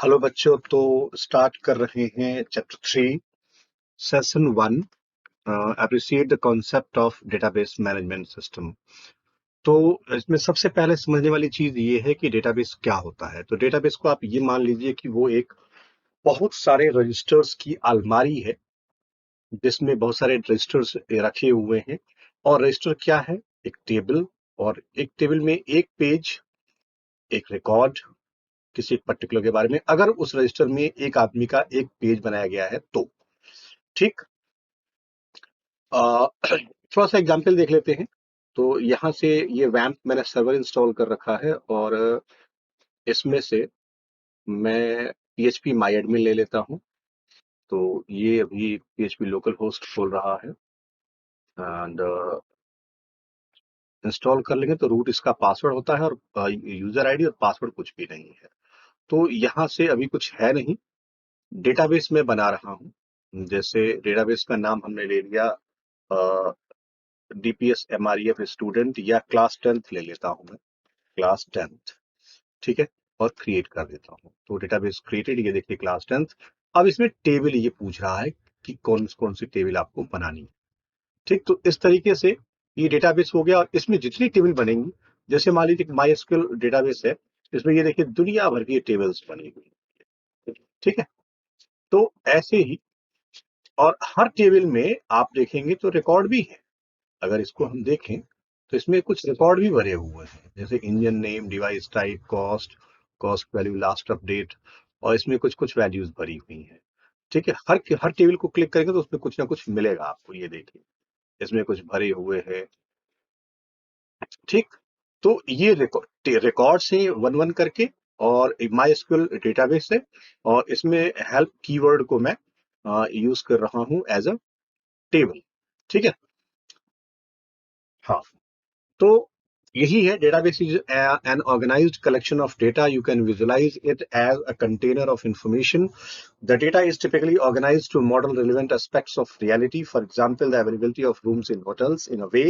Hello बच्चों। तो start कर रहे हैं chapter 3 session 1। Appreciate the concept of database management system. तो इसमें सबसे पहले समझने वाली चीज ये है कि डेटाबेस क्या होता है। तो डेटाबेस को आप ये मान लीजिए कि वो एक बहुत सारे रजिस्टर्स की अलमारी है जिसमें बहुत सारे रजिस्टर्स रखे हुए हैं। और रजिस्टर क्या है? एक टेबल। और एक टेबल में एक पेज, एक रिकॉर्ड किसी पर्टिकुलर के बारे में, अगर उस रजिस्टर में एक आदमी का एक पेज बनाया गया है तो ठीक। थोड़ा सा एग्जांपल देख लेते हैं। तो यहाँ से ये वैम्प मैंने सर्वर इंस्टॉल कर रखा है और इसमें से मैं PHP माई एडमिन ले लेता हूँ। तो ये अभी PHP लोकल होस्ट खोल रहा है एंड इंस्टॉल कर लेंगे। तो रूट इसका पासवर्ड होता है और यूजर आईडी और पासवर्ड कुछ भी नहीं है। तो यहाँ से अभी कुछ है नहीं। डेटाबेस में बना रहा हूँ। जैसे डेटाबेस का नाम हमने ले लिया DPS MREF स्टूडेंट, या क्लास 10th ले लेता हूँ मैं, क्लास 10th। ठीक है। और क्रिएट कर देता हूँ। तो डेटाबेस क्रिएटेड, ये देखिए क्लास 10th। अब इसमें टेबल ये पूछ रहा है कि कौन कौन सी टेबल आपको बनानी है। ठीक। तो इस तरीके से ये डेटाबेस हो गया और इसमें जितनी टेबल बनेंगी, जैसे मान लीजिए माई एसक्यूएल डेटाबेस है, इसमें ये देखिए दुनिया भर की टेबल्स बनी हुई है। ठीक है। तो ऐसे ही और हर टेबल में आप देखेंगे तो रिकॉर्ड भी है। अगर इसको हम देखें तो इसमें कुछ रिकॉर्ड भी भरे हुए हैं, जैसे engine name, device type, cost, cost value, last update. और इसमें कुछ कुछ वैल्यूज भरी हुई हैं। ठीक है। हर टेबल को क्लिक करेंगे तो उसमें कुछ ना कुछ मिलेगा आपको। ये देखिए इसमें कुछ भरे हुए हैं। ठीक। तो ये रिकॉर्ड्स हैं वन वन करके, और माई एसक्यूएल डेटाबेस है। और इसमें हेल्प कीवर्ड को मैं यूज कर रहा हूं एज अ टेबल। ठीक है। हाँ। तो यही है, database is an organised collection of data. You can visualise it as a container of information. The data is typically organized to model relevant aspects of reality. For example, the availability of rooms in hotels in a way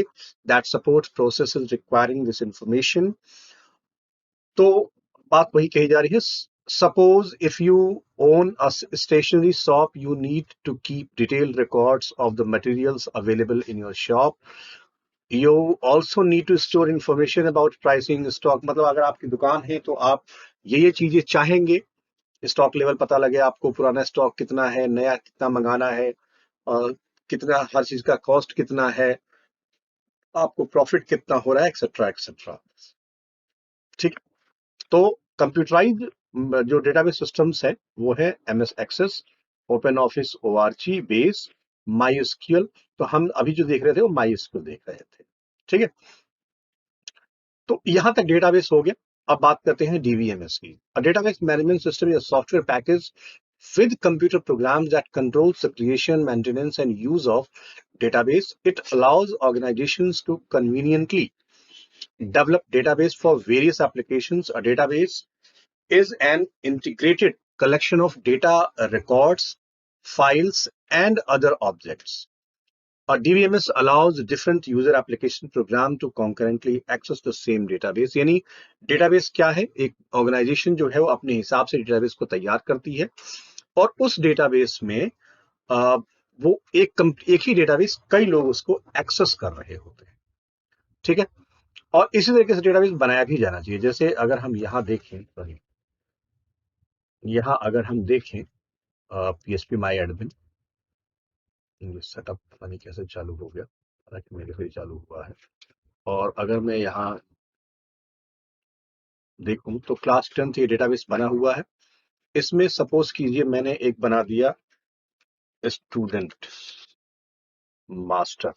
that supports processes requiring this information. तो बात वही कही जा रही है। Suppose if you own a stationery shop, you need to keep detailed records of the materials available in your shop. You also need to store information about pricing, stock. मतलब अगर आपकी दुकान है तो आप ये चीजें चाहेंगे, स्टॉक लेवल पता लगे आपको, पुराना स्टॉक कितना है, नया कितना मंगाना है, और कितना हर चीज का कॉस्ट कितना है, आपको प्रॉफिट कितना हो रहा है, एक्सेट्रा एक्सेट्रा। ठीक। तो कंप्यूटराइज जो डेटाबेस सिस्टम्स है वो है MS Access, Open Office, ORG, Base, My SQL. तो हम अभी जो देख रहे थे वो माई एसक्यूएल देख रहे थे। ठीक है। तो यहां तक डेटाबेस हो गया। अब बात करते हैं DBMS की। डेटाबेस मैनेजमेंट सिस्टम या software package with computer programs that controls the creation, maintenance, and use of database. It allows organizations to conveniently develop database for various applications. A database is an integrated collection of data, records, files, and other objects. DBMS allows different user application program to concurrently access the same database. यानी database क्या है? एक organisation जो है वो अपने हिसाब से डेटाबेस को तैयार करती है और उस डेटाबेस में आ, वो एक ही डेटाबेस कई लोग उसको एक्सेस कर रहे होते हैं। ठीक है। और इसी तरीके से डेटाबेस बनाया भी जाना चाहिए। जैसे अगर हम यहाँ देखें, सॉरी, यहाँ अगर हम देखें PHP माई एडमिन, सेटअप पता नहीं कैसे चालू हो गया, हालांकि मेरे से ही चालू हुआ है। और अगर मैं यहाँ देखूं तो क्लास 10th ये डेटाबेस बना हुआ है। इसमें सपोज कीजिए मैंने एक बना दिया स्टूडेंट मास्टर।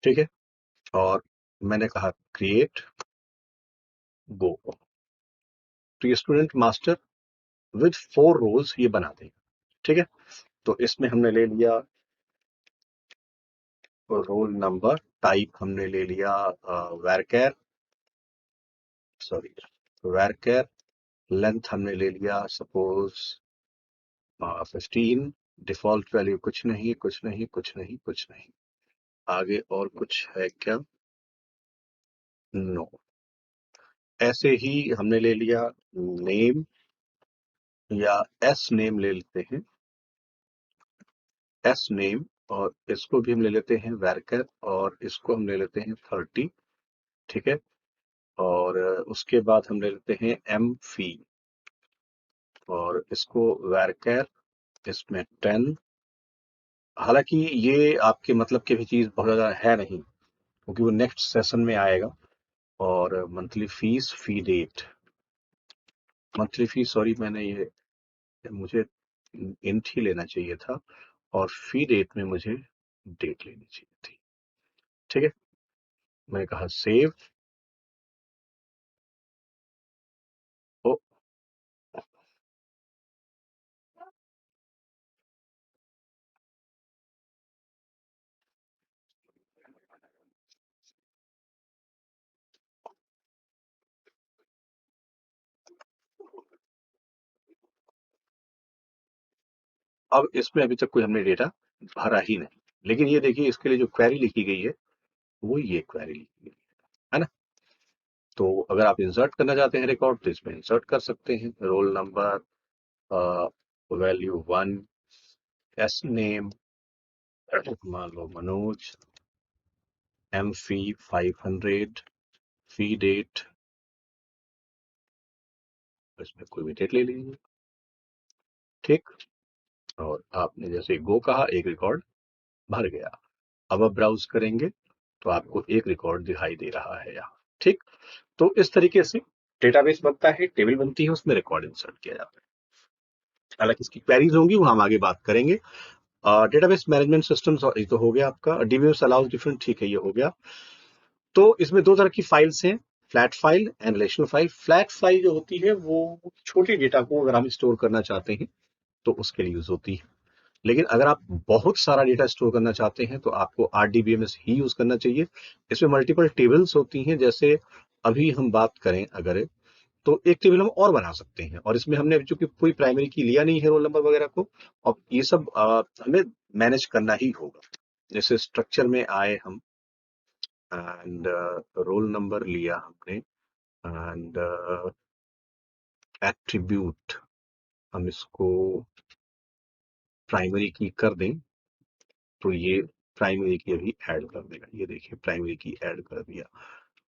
ठीक है। और मैंने कहा क्रिएट, गो। तो ये स्टूडेंट मास्टर विद 4 रोल्स ये बना देगा। ठीक है। तो इसमें हमने ले लिया रोल नंबर, टाइप हमने ले लिया वैरकेर, सॉरी वैरकेर, लेंथ हमने ले लिया सपोज 15, डिफॉल्ट वैल्यू कुछ नहीं कुछ नहीं कुछ नहीं कुछ नहीं। आगे और कुछ है क्या? नो। ऐसे ही हमने ले लिया नेम या एस नेम ले लेते हैं, एस नेम, और इसको भी हम ले लेते हैं वैरकर, और इसको हम ले लेते हैं 30, ठीक है। और उसके बाद हम ले लेते हैं एम फी, और इसको वैरकर, इसमें 10। हालांकि ये आपके मतलब की भी चीज बहुत ज्यादा है नहीं, क्योंकि वो नेक्स्ट सेशन में आएगा। और मंथली फीस, फी डेट, मंथली फीस, सॉरी मैंने ये, मुझे इंट ही लेना चाहिए था, और फी डेट में मुझे डेट लेनी चाहिए थी, ठीक है। मैंने कहा सेव। ओ, अब इसमें अभी तक कोई हमने डेटा भरा ही नहीं, लेकिन ये देखिए इसके लिए जो क्वेरी लिखी गई है वो ये क्वेरी लिखी गई है ना। तो अगर आप इंसर्ट करना चाहते हैं रिकॉर्ड, तो इसमें इंसर्ट कर सकते हैं, roll number, value 1, S name, मान लो मनोज, एम फी 500, फी डेट, इसमें कोई भी डेट ले लीजिए, ठीक। और आपने जैसे गो कहा, एक रिकॉर्ड भर गया। अब आप ब्राउज करेंगे तो आपको एक रिकॉर्ड दिखाई दे रहा है यहाँ, ठीक। तो इस तरीके से डेटाबेस बनता है, टेबल बनती है, उसमें रिकॉर्ड इंसर्ट किया जाता है। हालांकि इसकी क्वेरीज होंगी, वो हम आगे बात करेंगे। डेटाबेस मैनेजमेंट सिस्टम्स, ये तो हो गया आपका। डीबीएमएस अलाउज डिफरेंट, ठीक है, ये हो गया। तो इसमें दो तरह की फाइल्स हैं, flat file and relational file. Flat file जो होती है वो छोटे डेटा को अगर हम स्टोर करना चाहते हैं तो उसके लिए यूज होती है। लेकिन अगर आप बहुत सारा डेटा स्टोर करना चाहते हैं तो आपको आरडीबीएमएस ही यूज करना चाहिए। इसमें मल्टीपल टेबल्स होती हैं, जैसे अभी हम बात करें अगर, तो एक टेबल हम और बना सकते हैं, और इसमें हमने चूंकि कोई प्राइमरी की लिया नहीं है रोल नंबर वगैरह को, और ये सब हमें मैनेज करना ही होगा। जैसे स्ट्रक्चर में आए हम, एंड रोल नंबर लिया हमने, एंड एट्रीब्यूट हम इसको प्राइमरी की कर दें, तो ये प्राइमरी की अभी ऐड कर देगा। ये देखिए प्राइमरी की ऐड कर दिया।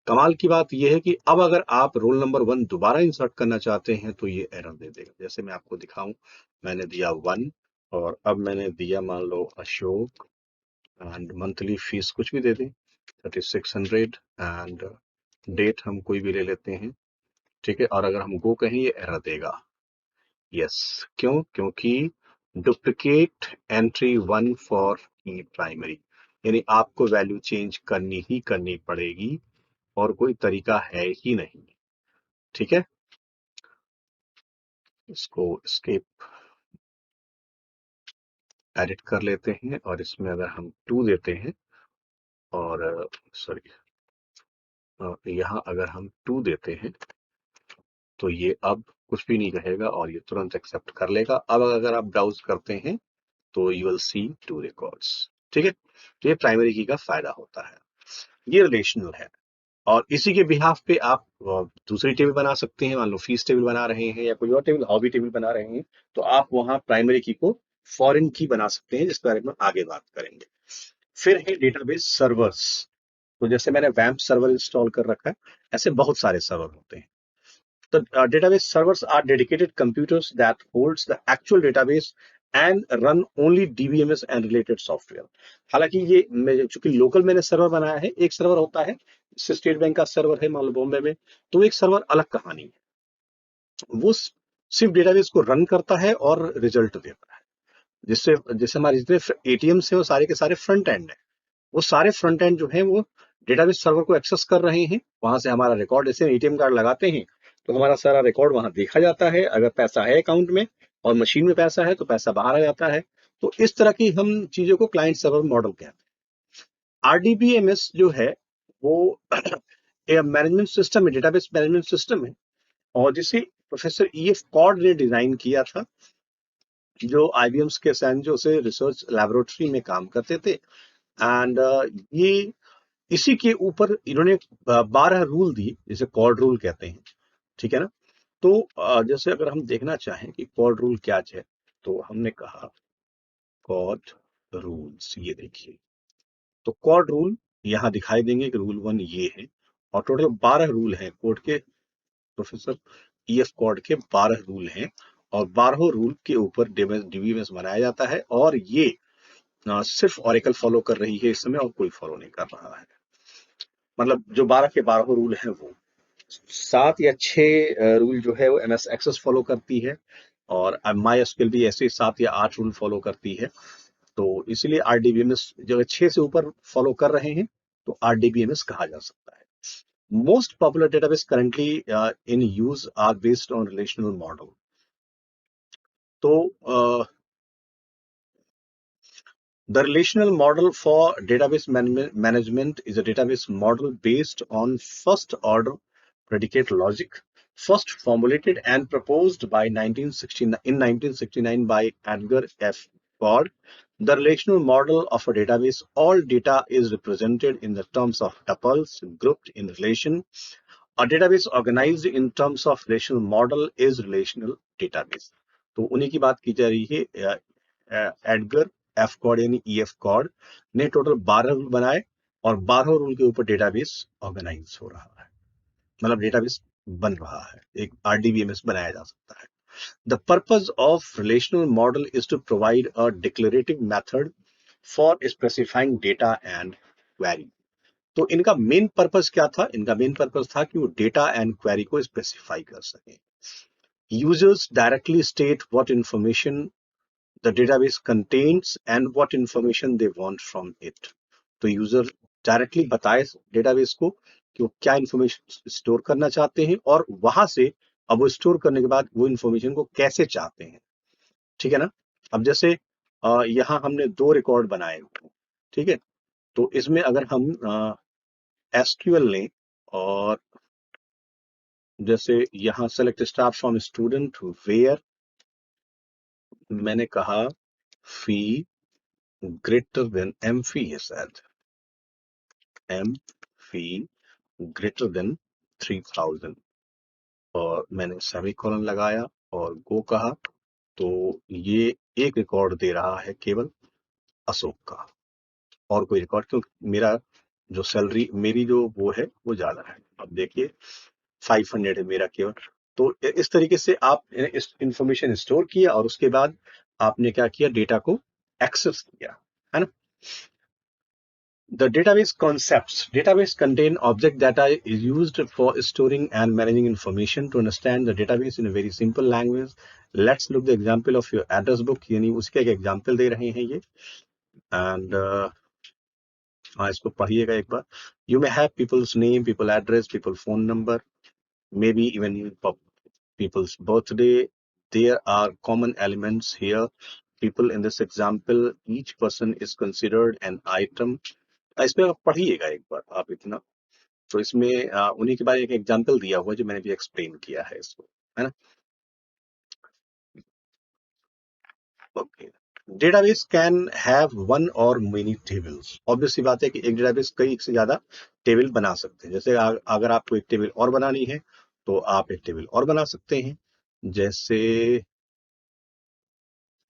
कमाल की बात यह है कि अब अगर आप रोल नंबर 1 दोबारा इंसर्ट करना चाहते हैं तो ये एरर दे देगा। जैसे मैं आपको दिखाऊं, मैंने दिया 1, और अब मैंने दिया मान लो अशोक, एंड मंथली फीस कुछ भी दे दें 3600, एंड डेट हम कोई भी ले लेते हैं, ठीक है। और अगर हम गो कहें ये एरर देगा, यस। क्यों? क्योंकि डुप्लीकेट एंट्री 1 फॉर की प्राइमरी, यानी आपको वैल्यू चेंज करनी ही करनी पड़ेगी, और कोई तरीका है ही नहीं, ठीक है। इसको स्केप एडिट कर लेते हैं, और इसमें अगर हम 2 देते हैं, और सॉरी यहाँ अगर हम 2 देते हैं तो ये अब कुछ भी नहीं कहेगा, और ये तुरंत एक्सेप्ट कर लेगा। अब अगर आप ब्राउज करते हैं तो यू विल सी 2 रिकॉर्ड्स, ठीक है। तो ये प्राइमरी की का फायदा होता है, ये रिलेशनल है। और इसी के बिहाफ पे आप दूसरी टेबल बना सकते हैं। मान लो फीस टेबल बना रहे हैं, या कोई और टेबल, हॉबी टेबल बना रहे हैं, तो आप वहां प्राइमरी की को फॉरेन की बना सकते हैं, जिसके बारे में आगे बात करेंगे। फिर है डेटाबेस सर्वर्स। तो जैसे मैंने वैम्प सर्वर इंस्टॉल कर रखा है, ऐसे बहुत सारे सर्वर होते हैं। तो database servers are dedicated computers that holds the actual database and run only DBMS and related software। हालांकि ये चूंकि लोकल मैंने सर्वर बनाया है, एक सर्वर होता है, जैसे स्टेट बैंक का सर्वर है मान लो बॉम्बे में, तो एक सर्वर अलग कहानी है। वो सिर्फ डेटाबेस को रन करता है और रिजल्ट देता है। जिससे जैसे हमारे जितने एटीएम से वो सारे के सारे फ्रंट एंड है, वो सारे फ्रंट एंड जो है वो डेटाबेस सर्वर को एक्सेस कर रहे हैं। वहां से हमारा रिकॉर्ड, जैसे एटीएम कार्ड लगाते हैं तो हमारा सारा रिकॉर्ड वहां देखा जाता है। अगर पैसा है अकाउंट में और मशीन में पैसा है तो पैसा बाहर आ जाता है। तो इस तरह की हम चीजों को क्लाइंट सर्वर मॉडल कहते हैं। आरडीबीएमएस जो है वो मैनेजमेंट सिस्टम है, डेटाबेस मैनेजमेंट सिस्टम है, और जिसे प्रोफेसर ईएफ कॉर्ड ने डिजाइन किया था, जो आईबीएम के सैन जो से रिसर्च लेबोरेटरी में काम करते थे। एंड ये इसी के ऊपर इन्होंने 12 रूल दिए, जिसे कॉर्ड रूल कहते हैं, ठीक है ना। तो जैसे अगर हम देखना चाहें कि कॉर्ड रूल क्या है, तो हमने कहा कॉर्ड रूल्स, ये देखिए, तो कॉर्ड रूल यहाँ दिखाई देंगे कि रूल 1 ये है, और टोटल 12 रूल हैं कोड के, प्रोफेसर EF कॉर्ड के 12 रूल हैं, और 12 रूल के ऊपर DBMS बनाया जाता है, और ये सिर्फ ऑरेकल फॉलो कर रही है इस समय, और कोई फॉलो नहीं कर रहा है। मतलब जो 12 के 12 रूल हैं, वो 7 या 6 रूल जो है वो MS एक्सेस फॉलो करती है, और MySQL भी ऐसे 7 या 8 रूल फॉलो करती है। तो इसलिए RDBMS जो 6 से ऊपर फॉलो कर रहे हैं, तो RDBMS कहा जा सकता है। Most popular database currently in use are based on relational model. तो the relational model for database management is a database model based on first order predicate logic, first formulated and proposed by 1969 by Edgar F. Ford. The relational model of a database, all data is represented in the terms of tuples grouped in relation. A database organized in terms of relational model is relational database. तो उन्हीं की बात की जा रही है। Edgar F cord यानी EF cord ने टोटल 12 रूल बनाए, और 12 रूल के ऊपर डेटाबेस ऑर्गेनाइज हो रहा है, मतलब डेटाबेस बन रहा है, एक RDBMS बनाया जा सकता है। The purpose of relational model is to provide a declarative method for specifying data and query. तो इनका मेन पर्पस क्या था? इनका मेन पर्पस था कि वो डेटा एंड क्वेरी को स्पेसिफाई कर सकें। Users directly state what information the database contains and what information they want from it. तो यूजर डायरेक्टली बताए डेटाबेस को कि वो क्या इंफॉर्मेशन स्टोर करना चाहते हैं, और वहां से अब वो स्टोर करने के बाद वो इंफॉर्मेशन को कैसे चाहते हैं, ठीक है ना। अब जैसे यहाँ हमने 2 रिकॉर्ड बनाए हुए हैं, ठीक है। तो इसमें अगर हम SQL लें, और जैसे यहाँ select staff from student where मैंने कहा fee greater than M fee है शायद, एम फी ग्रेटर देन 3000, और मैंने सेमीकोलन लगाया और गो कहा। तो ये एक रिकॉर्ड दे रहा है केवल अशोक का, और कोई रिकॉर्ड, क्योंकि मेरा जो सैलरी मेरी जो वो है वो ज्यादा है। अब देखिए 500 है मेरा केवल। तो इस तरीके से आप इस इंफॉर्मेशन स्टोर किया, और उसके बाद आपने क्या किया, डेटा को एक्सेस किया, है ना। The database concepts. Database contain object data is used for storing and managing information. To understand the database in a very simple language, let's look the example of your address book. यानी उसके एक example दे रहे हैं ये, and हाँ, इसको पढ़िएगा एक बार। You may have people's name, people address, people phone number, maybe even people's birthday. There are common elements here. People in this example, each person is considered an item. इसमें आप पढ़िएगा एक बार आप इतना। तो इसमें उन्हीं के बारे में एक एग्जाम्पल दिया हुआ है जो मैंने भी एक्सप्लेन किया है इसको, है ना। Okay. Database can have one और मेनी टेबल्स। ऑब्वियस सी बात है कि एक डेटाबेस कई से ज्यादा टेबल बना सकते हैं। जैसे अगर आपको एक टेबल और बनानी है, तो आप एक टेबल और बना सकते हैं। जैसे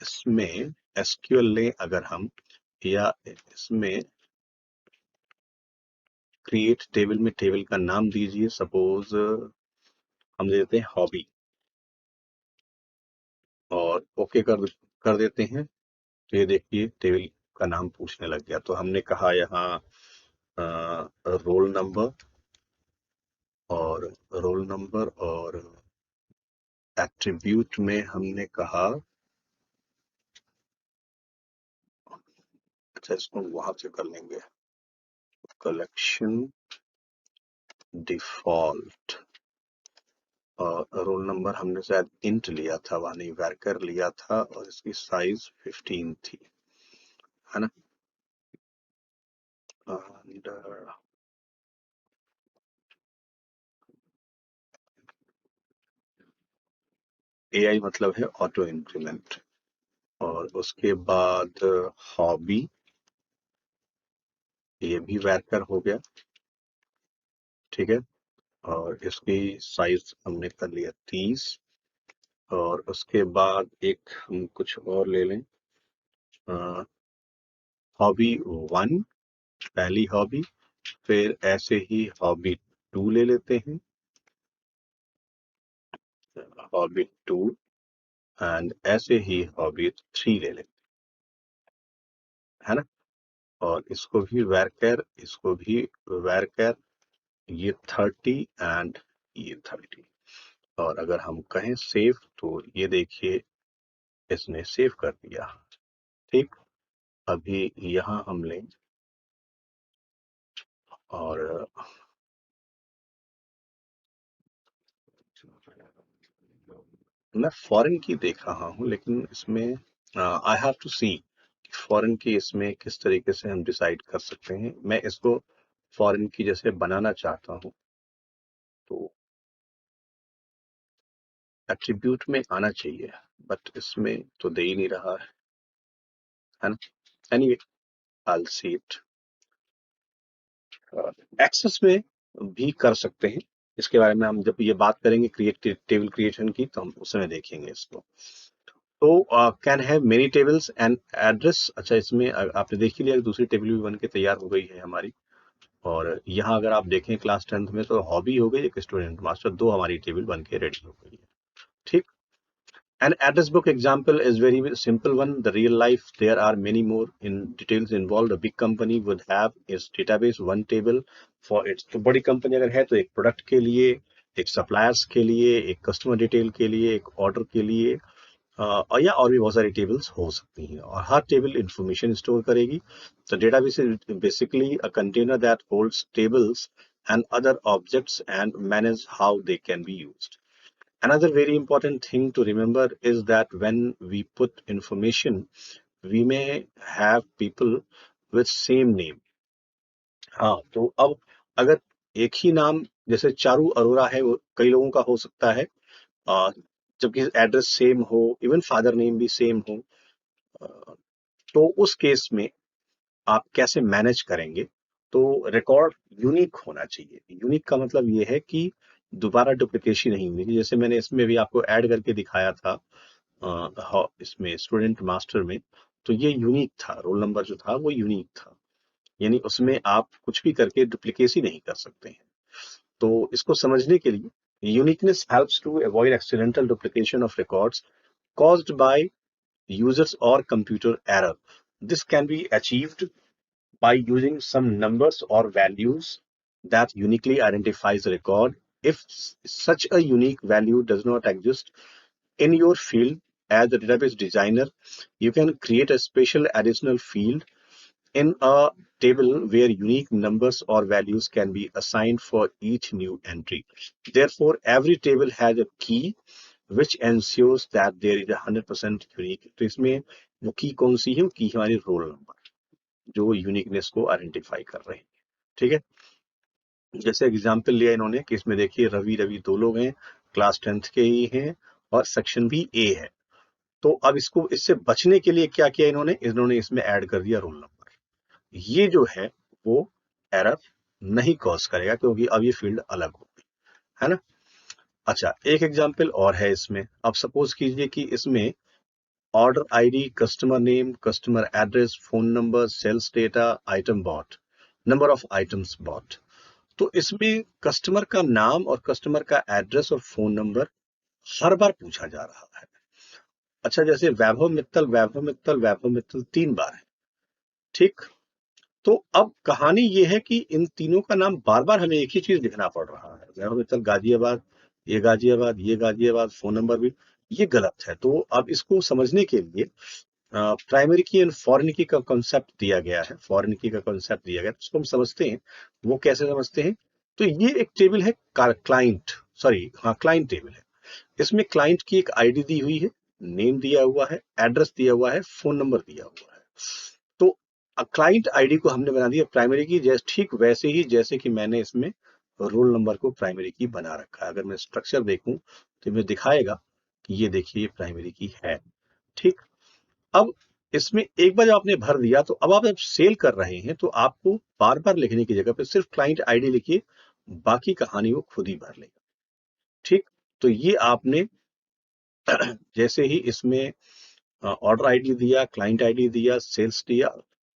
इसमें SQL लें अगर हम, या इसमें क्रिएट टेबल में टेबल का नाम दीजिए, सपोज हम देते हैं हॉबी, और ओके कर देते हैं। तो ये देखिए टेबल का नाम पूछने लग गया। तो हमने कहा यहाँ रोल नंबर, और रोल नंबर और एट्रीब्यूट में हमने कहा, अच्छा इसको वहां से कर लेंगे, कलेक्शन डिफॉल्ट, और रोल नंबर हमने शायद इंट लिया था, वहां नहीं वैरकर लिया था, और इसकी साइज 15 थी, है ना। And, AI मतलब है ऑटो इंक्रीमेंट, और उसके बाद हॉबी ये भी वर्कर हो गया, ठीक है। और इसकी साइज हमने कर लिया 30। और उसके बाद एक हम कुछ और ले लें, हॉबी 1 पहली हॉबी, फिर ऐसे ही हॉबी 2 ले लेते हैं, हॉबी 2, एंड ऐसे ही हॉबी 3 ले लेते हैं, है ना। और इसको भी वर्कर, इसको भी वर्कर, ये 30 एंड ये 30। और अगर हम कहें सेव, तो ये देखिए इसने सेव कर दिया, ठीक। अभी यहाँ हम लें और मैं फॉरेन की देख रहा हूँ, लेकिन इसमें I have to see foreign key इसमें किस तरीके से हम डिसाइड कर सकते हैं। मैं इसको फॉरेन की जैसे बनाना चाहता हूँ, तो एट्रीब्यूट में आना चाहिए, बट इसमें तो दे ही नहीं रहा है ना। Anyway, I see it. Access में भी कर सकते हैं, इसके बारे में हम जब ये बात करेंगे क्रिएट टेबल क्रिएशन की, तो हम उस समय देखेंगे इसको। तो can have many tables and address. अच्छा, इसमें आपने देख ही लिया, दूसरी टेबल भी बन के तैयार हो गई है हमारी। और यहाँ अगर आप देखें क्लास 10th में, तो हॉबी हो गई, एक स्टूडेंट मास्टर, 2 हमारी टेबल बन के रेडी हो गई है, ठीक। An address book example is very simple one. The real life, there are many more in details involved. A big company would have its database one table for its। तो बड़ी company अगर है तो एक प्रोडक्ट के लिए, एक suppliers के लिए, एक कस्टमर डिटेल के लिए, एक ऑर्डर के लिए, और या और भी बहुत सारी टेबल्स हो सकती हैं, और हर टेबल इंफॉर्मेशन स्टोर करेगी। तो database is basically a container that holds tables and other objects and manage how they can be used. Another very important thing to remember is that when we put information, we may have people with same name। हाँ, तो अब अगर एक ही नाम, जैसे चारू अरोरा है, वो कई लोगों का हो सकता है, आ, जबकि एड्रेस सेम हो, इवन फादर नेम भी सेम हो। आ, तो उस केस में आप कैसे मैनेज करेंगे? तो रिकॉर्ड यूनिक होना चाहिए। यूनिक का मतलब ये है कि दोबारा डुप्लीकेशन नहीं होनी चाहिए। जैसे मैंने इसमें भी आपको ऐड करके दिखाया था, इसमें स्टूडेंट मास्टर में, तो ये यूनिक था, रोल नंबर जो था वो यूनिक था, यानी उसमें आप कुछ भी करके डुप्लीकेसी नहीं कर सकते हैं। तो इसको समझने के लिए, uniqueness helps to avoid accidental duplication of records caused by users or computer error. This can be achieved by using some numbers or values that uniquely identifies a record. If such a unique value does not exist in your field, as a database designer, you can create a special additional field in a table where unique numbers or values can be assigned for each new entry. Therefore, every table has a key which ensures that there is a 100% unique। तो इसमें वो की कौन सी है? वो की हमारी roll number, जो यूनिकनेस को आइडेंटिफाई कर रहे हैं, ठीक है। जैसे एग्जाम्पल लिया इन्होंने कि इसमें देखिए रवि रवि 2 लोग हैं, क्लास 10th के ही हैं, और सेक्शन भी ए है। तो अब इसको, इससे बचने के लिए क्या किया इन्होंने? इन्होंने इसमें ऐड कर दिया रोल नंबर। ये जो है वो एरर नहीं कॉज करेगा, क्योंकि अब ये फील्ड अलग होगी, है ना। अच्छा, एक एग्जाम्पल और है इसमें। अब सपोज कीजिए कि इसमें order ID, customer name, customer address, phone number, sales data, item bought, number of items bought. तो इसमें कस्टमर का नाम और कस्टमर का एड्रेस और फोन नंबर हर बार पूछा जा रहा है। अच्छा, जैसे वैभव मित्तल, वैभव मित्तल, वैभव मित्तल 3 बार है, ठीक। तो अब कहानी ये है कि इन तीनों का नाम बार बार हमें एक ही चीज लिखना पड़ रहा है, वैभव मित्तल गाजियाबाद, ये गाजियाबाद, ये गाजियाबाद, फोन नंबर भी, ये गलत है। तो अब इसको समझने के लिए प्राइमरी की एंड फॉरेन की का कॉन्सेप्ट दिया गया है, फॉरेन की का कॉन्सेप्ट दिया गया है, उसको हम समझते हैं। वो कैसे समझते हैं? तो ये एक टेबल है क्लाइंट, सॉरी, हाँ, क्लाइंट टेबल है। इसमें क्लाइंट की एक आईडी दी हुई है, नेम दिया हुआ है, एड्रेस दिया हुआ है, फोन नंबर दिया हुआ है। तो क्लाइंट आईडी को हमने बना दिया प्राइमरी की, जैसे ठीक वैसे ही जैसे कि मैंने इसमें रोल नंबर को प्राइमरी की बना रखा है। अगर मैं स्ट्रक्चर देखूं तो मुझे दिखाएगा कि ये देखिए ये प्राइमरी की है, ठीक। अब इसमें एक बार जब आपने भर दिया तो अब आप जब सेल कर रहे हैं तो आपको बार बार लिखने की जगह पे सिर्फ क्लाइंट आईडी लिखिए, बाकी कहानी वो खुद ही भर लेगा। ठीक, तो ये आपने जैसे ही इसमें ऑर्डर आईडी दिया, क्लाइंट आईडी दिया, सेल्स दिया,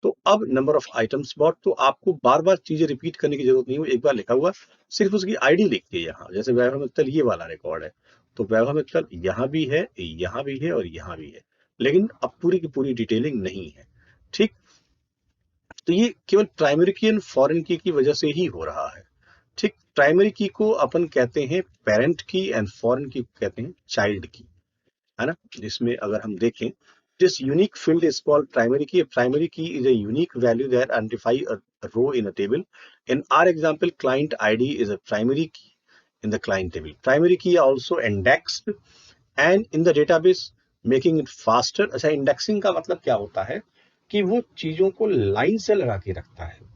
तो अब नंबर ऑफ आइटम्स बॉट, तो आपको बार बार चीजें रिपीट करने की जरूरत नहीं है, एक बार लिखा हुआ सिर्फ उसकी आईडी लिखिए। यहाँ जैसे वैभव मित्तल ये वाला रिकॉर्ड है, तो वैभव मित्तल यहाँ भी है, यहाँ भी है और यहाँ भी है, लेकिन अब पूरी की पूरी डिटेलिंग नहीं है। ठीक, तो ये केवल प्राइमरी की एंड फॉरेन की वजह से ही हो रहा है। ठीक, प्राइमरी की को अपन कहते हैं पेरेंट की एंड फॉरेन की कहते हैं चाइल्ड की, है ना। जिसमें अगर हम देखें, this unique field is called primary की। प्राइमरी की is a unique value that identify a row in a table. In our example, client ID is a primary key in the client table. Primary key are also indexed and in the database, making it faster. अच्छा, indexing का मतलब क्या होता है कि वो चीजों को लाइन से लगा के रखता है।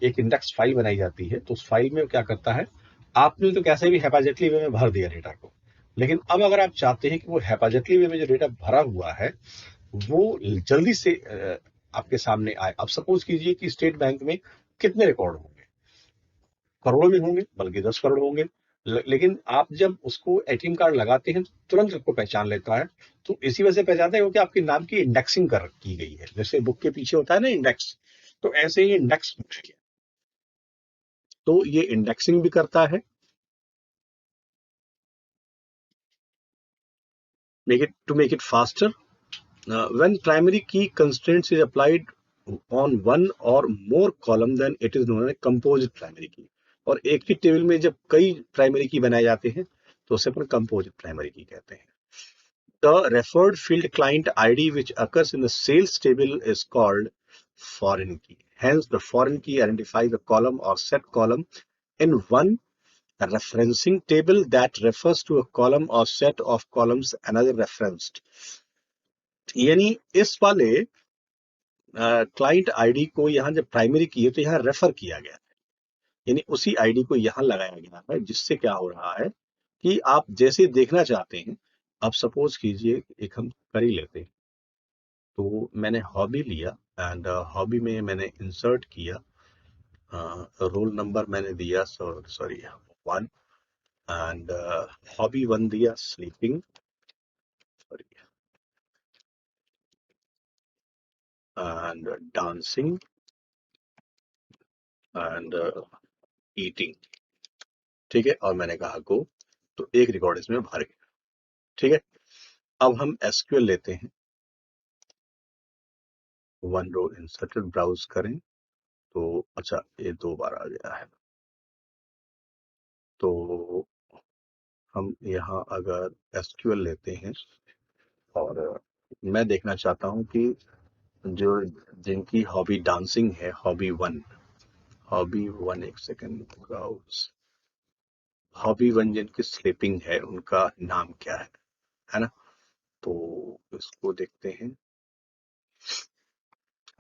एक इंडेक्स फाइल बनाई जाती है, तो उस फाइल में क्या करता है, आपने तो कैसे भी हैपाजेटली वे में भर दिया डेटा को, लेकिन अब अगर आप चाहते हैं कि वो हैपाजेटली वे में जो डेटा भरा हुआ है वो जल्दी से आपके सामने आए। अब सपोज कीजिए कि स्टेट बैंक में कितने रिकॉर्ड होंगे, करोड़ों में होंगे, बल्कि 10 करोड़ होंगे, लेकिन आप जब उसको एटीएम कार्ड लगाते हैं तो तुरंत आपको पहचान लेता है। तो इसी वजह से पहचानता है क्योंकि आपके नाम की इंडेक्सिंग कर की गई है, जैसे बुक के पीछे होता है ना इंडेक्स, तो ऐसे ही इंडेक्स है। तो ये इंडेक्सिंग भी करता है। Make it faster, when primary key constraints is applied on one or more column, then it is known as composite primary key. और एक ही टेबल में जब कई प्राइमरी की बनाए जाते हैं तो उसे अपन कंपोजिट प्राइमरी की कहते हैं। The referred field client ID which occurs in the sales table is called foreign key. Hence, the foreign key identifies the column or set column in one referencing table that refers to a column or set of columns another referenced. यानी इस वाले client ID को यहाँ जब primary की है तो यहाँ रेफर किया गया है, यानी उसी आईडी को यहाँ लगाया गया है, जिससे क्या हो रहा है कि आप जैसे देखना चाहते हैं, अब सपोज कीजिए एक हम कर ही लेते हैं, तो मैंने हॉबी लिया एंड हॉबी में मैंने इंसर्ट किया, रोल नंबर मैंने दिया सॉरी 1 एंड हॉबी 1 दिया sleeping, sorry, and dancing and eating. ठीक है, और मैंने कहा गो, तो एक रिकॉर्ड इसमें भर गया। ठीक है, अब हम एसक्यूएल लेते हैं, वन रो इंसर्टेड, ब्राउज करें, तो अच्छा ये 2 बार आ गया है। तो हम यहाँ अगर एसक्यूएल लेते हैं और मैं देखना चाहता हूँ कि जो जिनकी हॉबी डांसिंग है, हॉबी 1, एक सेकेंड, ब्राउज, हॉबी 1 जिनकी स्लीपिंग है उनका नाम क्या है ना। तो इसको देखते हैं,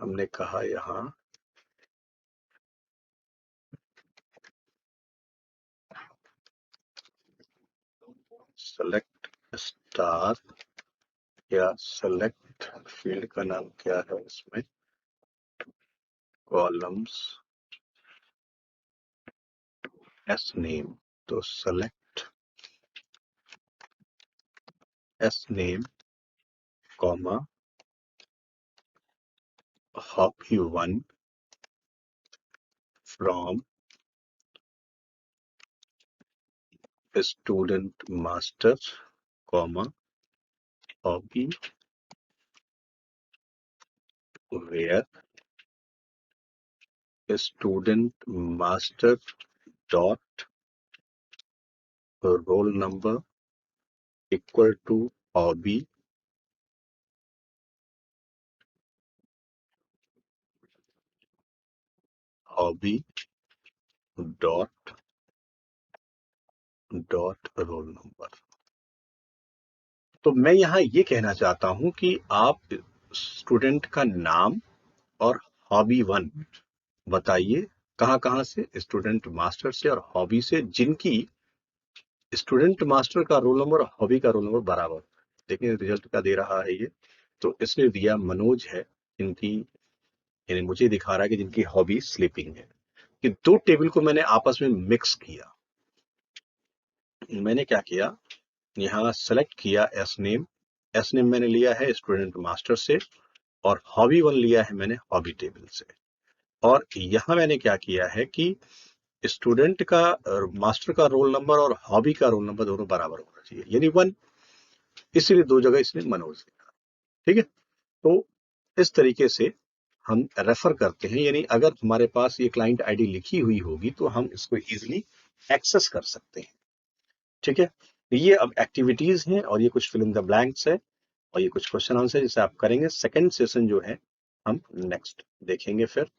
हमने कहा यहाँ सेलेक्ट स्टार या सेलेक्ट फील्ड का नाम क्या है इसमें, कॉलम्स एस नेम, तो select S name comma hobby 1 from student master comma hobby where student master dot roll number equal to hobby dot roll number. तो मैं यहाँ ये कहना चाहता हूं कि आप स्टूडेंट का नाम और हॉबी 1 बताइए, कहाँ कहाँ से, स्टूडेंट मास्टर से और हॉबी से, जिनकी स्टूडेंट मास्टर का रोल नंबर और हॉबी का रोल नंबर बराबर। देखिए रिजल्ट क्या दे रहा है ये, तो इसने दिया मनोज है, जिनकी यानी मुझे दिखा रहा है कि जिनकी हॉबी स्लीपिंग है। कि दो टेबल को मैंने आपस में मिक्स किया। मैंने क्या किया, यहाँ सेलेक्ट किया एस नेम। एस नेम मैंने लिया है स्टूडेंट मास्टर से, और हॉबी वन लिया है मैंने हॉबी टेबल से। और यहाँ मैंने क्या किया है कि स्टूडेंट का मास्टर का रोल नंबर और हॉबी का रोल नंबर दोनों बराबर होना चाहिए, यानी 1। इसीलिए दो जगह इसने मनोज लिखा। ठीक है, तो इस तरीके से हम रेफर करते हैं, यानी अगर हमारे पास ये क्लाइंट आईडी लिखी हुई होगी तो हम इसको इजीली एक्सेस कर सकते हैं। ठीक है, ये अब एक्टिविटीज हैं और ये कुछ फिल इन द ब्लैंक्स है और ये कुछ क्वेश्चन आंसर जिसे आप करेंगे। सेकंड सेशन जो है हम नेक्स्ट देखेंगे फिर।